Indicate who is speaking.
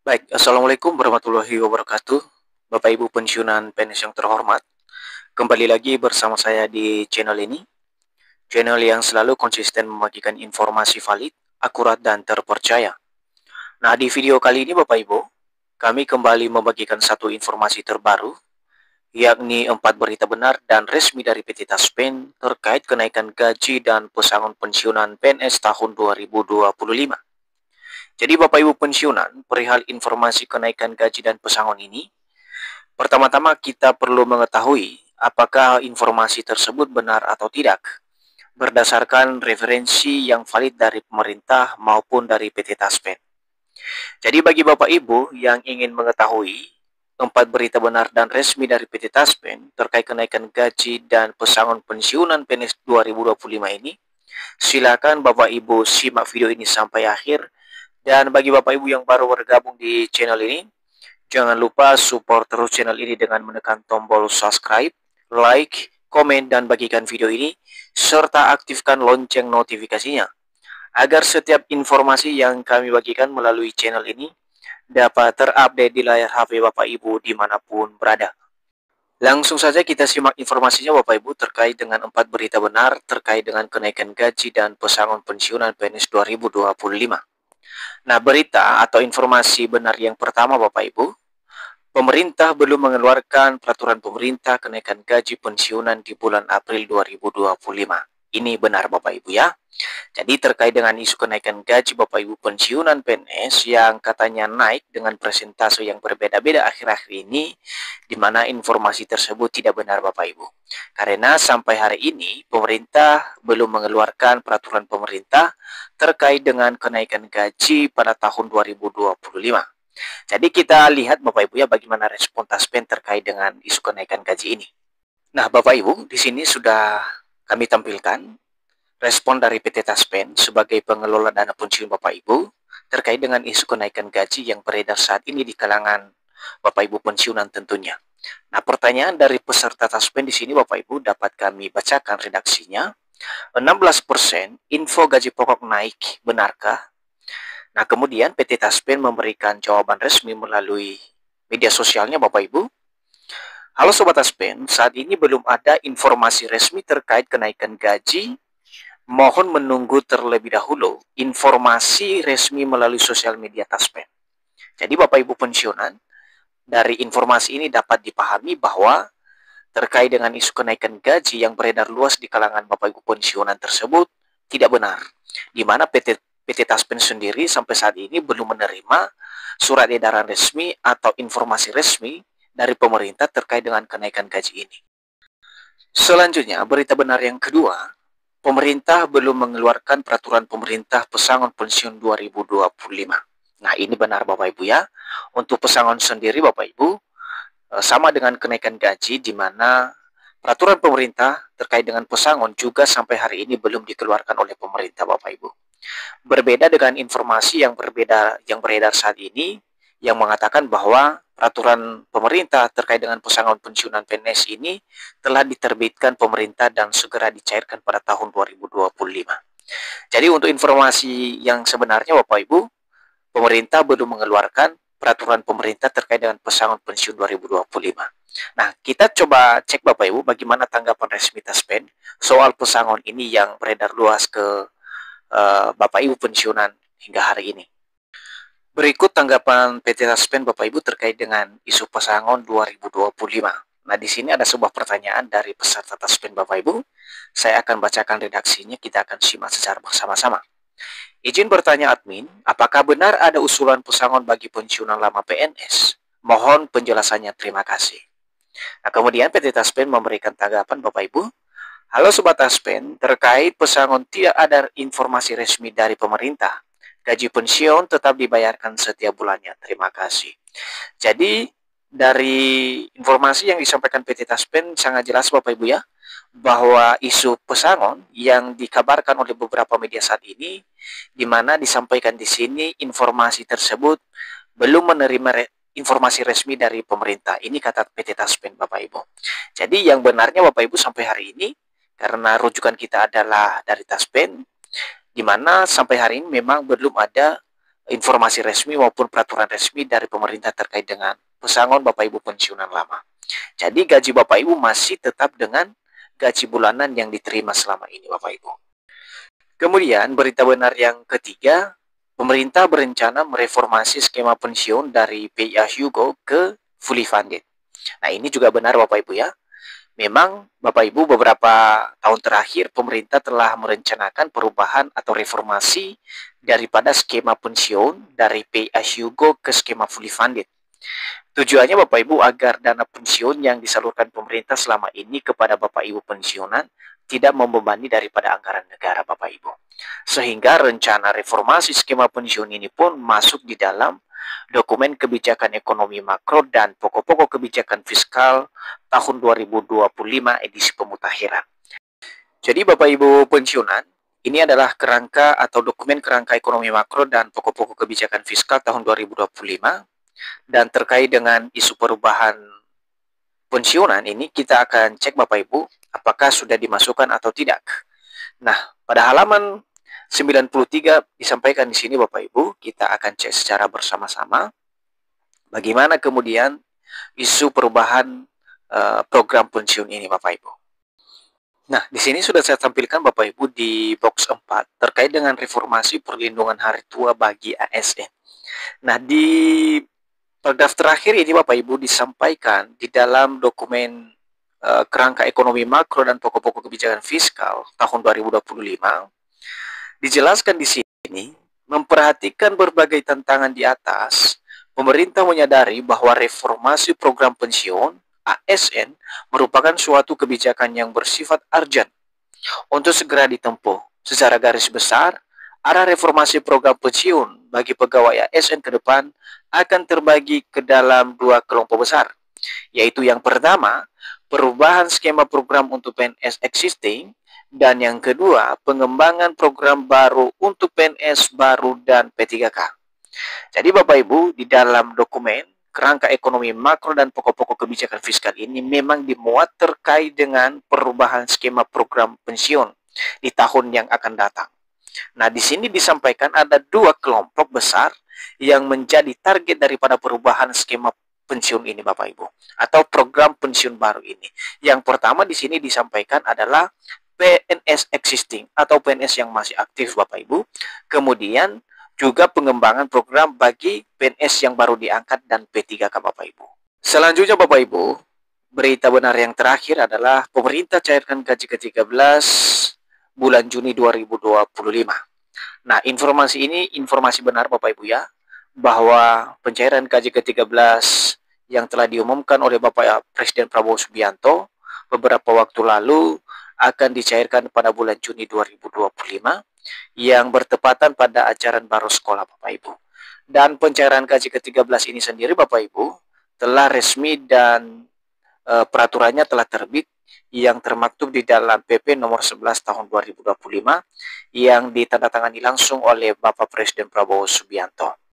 Speaker 1: Baik, Assalamualaikum warahmatullahi wabarakatuh. Bapak Ibu pensiunan PNS yang terhormat, kembali lagi bersama saya di channel ini. Channel yang selalu konsisten membagikan informasi valid, akurat, dan terpercaya. Nah, di video kali ini Bapak Ibu, kami kembali membagikan satu informasi terbaru, yakni 4 berita benar dan resmi dari PT Taspen terkait kenaikan gaji dan pesangon pensiunan PNS tahun 2025. Jadi Bapak Ibu pensiunan, perihal informasi kenaikan gaji dan pesangon ini, pertama-tama kita perlu mengetahui apakah informasi tersebut benar atau tidak, berdasarkan referensi yang valid dari pemerintah maupun dari PT Taspen. Jadi bagi Bapak Ibu yang ingin mengetahui 4 berita benar dan resmi dari PT Taspen terkait kenaikan gaji dan pesangon pensiunan PNS 2025 ini, silakan Bapak Ibu simak video ini sampai akhir. Dan bagi Bapak Ibu yang baru bergabung di channel ini, jangan lupa support terus channel ini dengan menekan tombol subscribe, like, komen, dan bagikan video ini, serta aktifkan lonceng notifikasinya, agar setiap informasi yang kami bagikan melalui channel ini dapat terupdate di layar HP Bapak Ibu dimanapun berada. Langsung saja kita simak informasinya Bapak Ibu terkait dengan 4 berita benar terkait dengan kenaikan gaji dan pesangon pensiunan PNS 2025. Nah, berita atau informasi benar yang pertama Bapak Ibu, pemerintah belum mengeluarkan peraturan pemerintah kenaikan gaji pensiunan di bulan April 2025. Ini benar Bapak Ibu ya. Jadi terkait dengan isu kenaikan gaji Bapak Ibu pensiunan PNS yang katanya naik dengan persentase yang berbeda-beda akhir-akhir ini, di mana informasi tersebut tidak benar Bapak Ibu. Karena sampai hari ini pemerintah belum mengeluarkan peraturan pemerintah terkait dengan kenaikan gaji pada tahun 2025. Jadi kita lihat Bapak Ibu ya bagaimana respon Taspen terkait dengan isu kenaikan gaji ini. Nah Bapak Ibu, di sini sudah kami tampilkan respon dari PT Taspen sebagai pengelola dana pensiun Bapak Ibu terkait dengan isu kenaikan gaji yang beredar saat ini di kalangan Bapak Ibu pensiunan tentunya. Nah, pertanyaan dari peserta Taspen di sini Bapak Ibu dapat kami bacakan redaksinya. 16% info gaji pokok naik, benarkah? Nah, kemudian PT Taspen memberikan jawaban resmi melalui media sosialnya Bapak Ibu. Halo Sobat Taspen, saat ini belum ada informasi resmi terkait kenaikan gaji. Mohon menunggu terlebih dahulu informasi resmi melalui sosial media Taspen. Jadi Bapak Ibu pensiunan, dari informasi ini dapat dipahami bahwa terkait dengan isu kenaikan gaji yang beredar luas di kalangan Bapak Ibu pensiunan tersebut tidak benar. Di mana PT Taspen sendiri sampai saat ini belum menerima surat edaran resmi atau informasi resmi dari pemerintah terkait dengan kenaikan gaji ini. Selanjutnya, berita benar yang kedua, pemerintah belum mengeluarkan peraturan pemerintah pesangon pensiun 2025. Nah, ini benar Bapak Ibu ya. Untuk pesangon sendiri Bapak Ibu, sama dengan kenaikan gaji di mana peraturan pemerintah terkait dengan pesangon juga sampai hari ini belum dikeluarkan oleh pemerintah Bapak Ibu. Berbeda dengan informasi yang beredar saat ini yang mengatakan bahwa peraturan pemerintah terkait dengan pesangon pensiunan PNS ini telah diterbitkan pemerintah dan segera dicairkan pada tahun 2025. Jadi untuk informasi yang sebenarnya Bapak Ibu, pemerintah belum mengeluarkan peraturan pemerintah terkait dengan pesangon pensiun 2025. Nah, kita coba cek Bapak Ibu bagaimana tanggapan resmi Taspen soal pesangon ini yang beredar luas ke Bapak Ibu pensiunan hingga hari ini. Berikut tanggapan PT Taspen Bapak Ibu terkait dengan isu pesangon 2025. Nah, di sini ada sebuah pertanyaan dari peserta Taspen Bapak Ibu. Saya akan bacakan redaksinya, kita akan simak secara bersama-sama. Izin bertanya admin, apakah benar ada usulan pesangon bagi pensiunan lama PNS? Mohon penjelasannya, terima kasih. Nah, kemudian PT Taspen memberikan tanggapan Bapak Ibu. Halo Sobat Taspen, terkait pesangon tidak ada informasi resmi dari pemerintah. Gaji pensiun tetap dibayarkan setiap bulannya. Terima kasih. Jadi dari informasi yang disampaikan PT Taspen sangat jelas Bapak Ibu ya, bahwa isu pesangon yang dikabarkan oleh beberapa media saat ini, di mana disampaikan di sini informasi tersebut belum menerima informasi resmi dari pemerintah. Ini kata PT Taspen Bapak Ibu. Jadi yang benarnya Bapak Ibu sampai hari ini, karena rujukan kita adalah dari Taspen, di mana sampai hari ini memang belum ada informasi resmi maupun peraturan resmi dari pemerintah terkait dengan pesangon Bapak Ibu pensiunan lama. Jadi gaji Bapak Ibu masih tetap dengan gaji bulanan yang diterima selama ini Bapak Ibu. Kemudian berita benar yang ketiga, pemerintah berencana mereformasi skema pensiun dari Pay As You Go ke fully funded. Nah ini juga benar Bapak Ibu ya. Memang Bapak Ibu beberapa tahun terakhir pemerintah telah merencanakan perubahan atau reformasi daripada skema pensiun dari Pay As You Go ke skema fully funded. Tujuannya Bapak Ibu agar dana pensiun yang disalurkan pemerintah selama ini kepada Bapak Ibu pensiunan tidak membebani daripada anggaran negara Bapak Ibu. Sehingga rencana reformasi skema pensiun ini pun masuk di dalam dokumen kebijakan ekonomi makro dan pokok-pokok kebijakan fiskal tahun 2025 edisi pemutakhiran. Jadi Bapak Ibu pensiunan, ini adalah kerangka atau dokumen kerangka ekonomi makro dan pokok-pokok kebijakan fiskal tahun 2025. Dan terkait dengan isu perubahan pensiunan ini, kita akan cek Bapak Ibu apakah sudah dimasukkan atau tidak. Nah, pada halaman 93 disampaikan di sini Bapak Ibu, kita akan cek secara bersama-sama bagaimana kemudian isu perubahan program pensiun ini Bapak Ibu. Nah, di sini sudah saya tampilkan Bapak Ibu di box 4 terkait dengan reformasi perlindungan hari tua bagi ASN. Nah, di paragraf terakhir ini Bapak Ibu disampaikan di dalam dokumen kerangka ekonomi makro dan pokok-pokok kebijakan fiskal tahun 2025. Dijelaskan di sini, memperhatikan berbagai tantangan di atas, pemerintah menyadari bahwa reformasi program pensiun ASN merupakan suatu kebijakan yang bersifat urgent untuk segera ditempuh. Secara garis besar, arah reformasi program pensiun bagi pegawai ASN ke depan akan terbagi ke dalam dua kelompok besar, yaitu yang pertama, perubahan skema program untuk PNS existing, dan yang kedua, pengembangan program baru untuk PNS baru dan P3K. Jadi Bapak Ibu, di dalam dokumen kerangka ekonomi makro dan pokok-pokok kebijakan fiskal ini memang dimuat terkait dengan perubahan skema program pensiun di tahun yang akan datang. Nah, di sini disampaikan ada dua kelompok besar yang menjadi target daripada perubahan skema pensiun ini Bapak Ibu, atau program pensiun baru ini. Yang pertama di sini disampaikan adalah PNS existing atau PNS yang masih aktif Bapak Ibu. Kemudian juga pengembangan program bagi PNS yang baru diangkat dan P3K Bapak Ibu. Selanjutnya Bapak Ibu, berita benar yang terakhir adalah pemerintah cairkan gaji ke-13 bulan Juni 2025. Nah, informasi ini informasi benar Bapak Ibu ya, bahwa pencairan gaji ke-13 yang telah diumumkan oleh Bapak Presiden Prabowo Subianto beberapa waktu lalu akan dicairkan pada bulan Juni 2025 yang bertepatan pada ajaran baru sekolah Bapak Ibu. Dan pencairan gaji ke-13 ini sendiri Bapak Ibu telah resmi dan peraturannya telah terbit yang termaktub di dalam PP nomor 11 tahun 2025 yang ditandatangani langsung oleh Bapak Presiden Prabowo Subianto.